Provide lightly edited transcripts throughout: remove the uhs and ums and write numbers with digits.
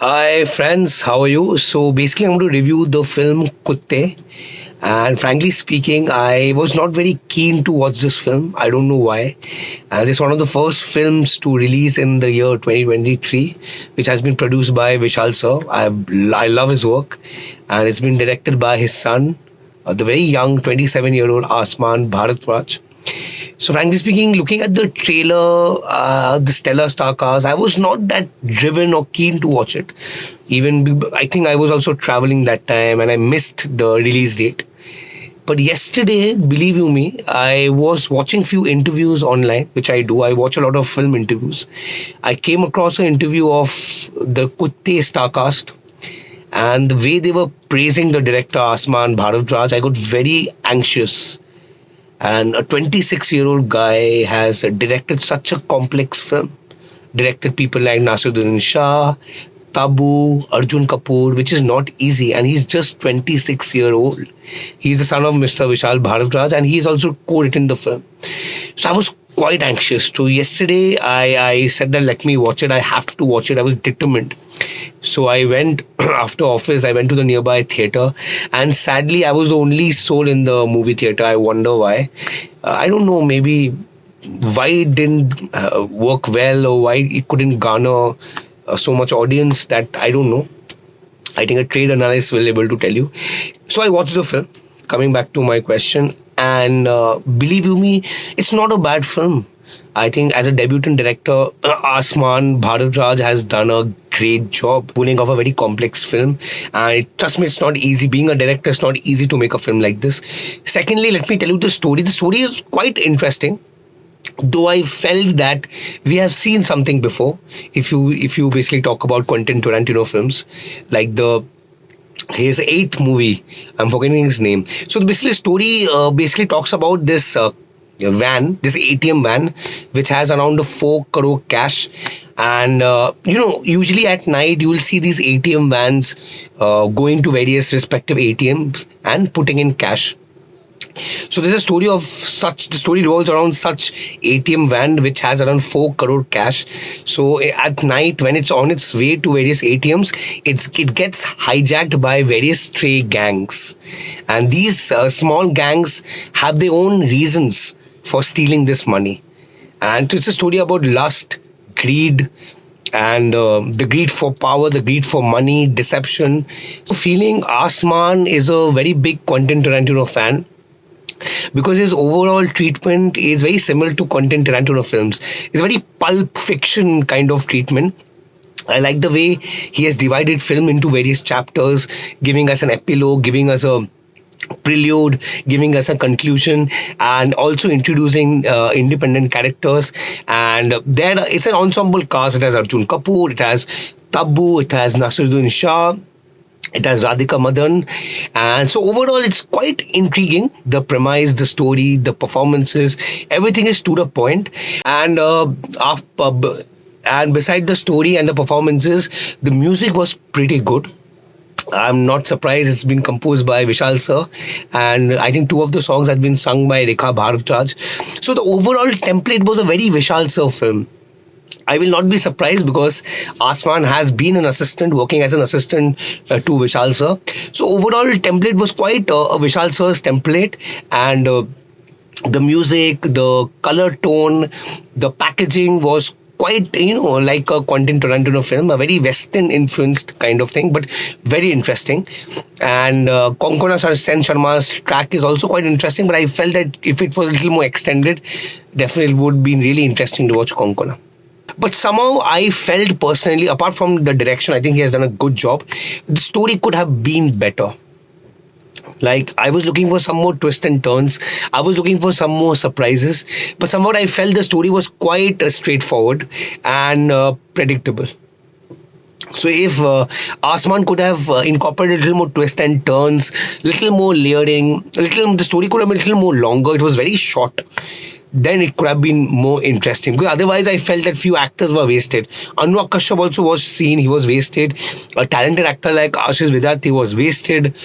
Hi friends, how are you? So basically, I'm going to review the film Kuttey. And frankly speaking, I was not very keen to watch this film. I don't know why. This is one of the first films to release in the year 2023, which has been produced by Vishal sir. I love his work, and it's been directed by his son, the very young 27-year-old Aasman Bharadwaj. So, frankly speaking, looking at the trailer, the stellar star cast, I was not that driven or keen to watch it. I think I was also traveling that time and I missed the release date. But yesterday, believe you me, I was watching few interviews online, which I do. I watch a lot of film interviews. I came across an interview of the Kutte star cast, and the way they were praising the director Asman Bharadwaj, I got very anxious. And a 26-year-old guy has directed such a complex film. Directed people like Nasiruddin Shah, Tabu, Arjun Kapoor, which is not easy. And he's just 26-year-old. He's the son of Mr. Vishal Bharadwaj, and he's also co-written the film. So I was quite anxious. So yesterday I said that let me watch it. I have to watch it. I was determined. So I went after office. I went to the nearby theater, and sadly I was the only soul in the movie theater. I wonder why. I don't know. Maybe why it didn't work well, or why it couldn't garner so much audience. That I don't know. I think a trade analyst will be able to tell you. So I watched the film. Coming back to my question, and believe you me, it's not a bad film. I think as a debutant director, Asman Bharadwaj has done a great job pulling off a very complex film. And trust me, it's not easy. Being a director, it's not easy to make a film like this. Secondly, let me tell you the story. The story is quite interesting. Though I felt that we have seen something before. If you basically talk about Quentin Tarantino films, like his eighth movie, I'm forgetting his name. So basically, the story basically talks about this this ATM van, which has around a 4 crore cash. And usually at night you will see these ATM vans going to various respective ATMs and putting in cash. So there's a story of such. The story revolves around such ATM van which has around 4 crore cash. So at night when it's on its way to various ATMs, it gets hijacked by various stray gangs, and these small gangs have their own reasons for stealing this money. And it's a story about lust, greed, and the greed for power, the greed for money, deception. So feeling Asman is a very big Quentin Tarantino fan, because his overall treatment is very similar to Quentin Tarantino films. It's a very pulp fiction kind of treatment. I like the way he has divided film into various chapters, giving us an epilogue, giving us a prelude, giving us a conclusion, and also introducing independent characters. And there is an ensemble cast. It has Arjun Kapoor, it has Tabu, it has Nasiruddin Shah, it has Radhika, Madan. And so overall it's quite intriguing. The premise, the story, the performances, everything is to the point. And and beside the story and the performances, the music was pretty good. I'm not surprised. It's been composed by Vishal sir, and I think two of the songs have been sung by Rekha Bharadwaj. So the overall template was a very Vishal sir film. I will not be surprised, because Asman has been an assistant, working as an assistant to Vishal sir. So overall template was quite a Vishal sir's template, and the music, the color tone, the packaging was quite, like a Quentin Tarantino film, a very Western influenced kind of thing, but very interesting. And Konkona Sen Sharma's track is also quite interesting, but I felt that if it was a little more extended, definitely it would be really interesting to watch Konkona. But somehow I felt personally, apart from the direction, I think he has done a good job. The story could have been better. Like, I was looking for some more twists and turns. I was looking for some more surprises. But somehow I felt the story was quite straightforward and predictable. So if Asman could have incorporated a little more twists and turns, little more layering, the story could have been a little more longer. It was very short. Then it could have been more interesting. Because otherwise, I felt that few actors were wasted. Anurag Kashyap also was seen; he was wasted. A talented actor like Ashish Vidyarthi was wasted.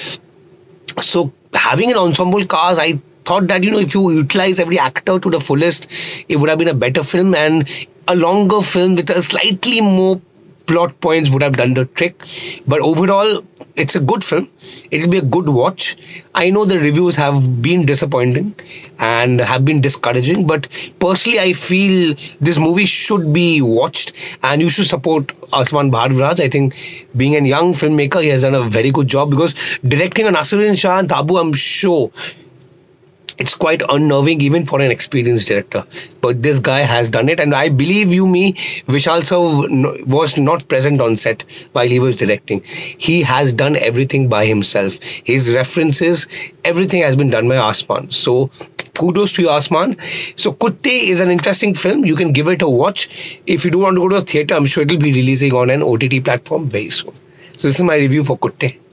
So having an ensemble cast, I thought that if you utilize every actor to the fullest, it would have been a better film, and a longer film with a slightly more plot points would have done the trick. But overall, it's a good film. It'll be a good watch. I know the reviews have been disappointing and have been discouraging, but personally, I feel this movie should be watched and you should support Aasman Bharadwaj. I think being a young filmmaker, he has done a very good job because directing an Nasruddin Shah and Tabu, I'm sure it's quite unnerving even for an experienced director. But this guy has done it, and I believe you me, Vishal sir was not present on set while he was directing. He has done everything by himself. His references, everything has been done by Aasman. So kudos to you, Aasman. So Kuttey is an interesting film. You can give it a watch. If you don't want to go to a theatre, I'm sure it'll be releasing on an OTT platform very soon. So this is my review for Kuttey.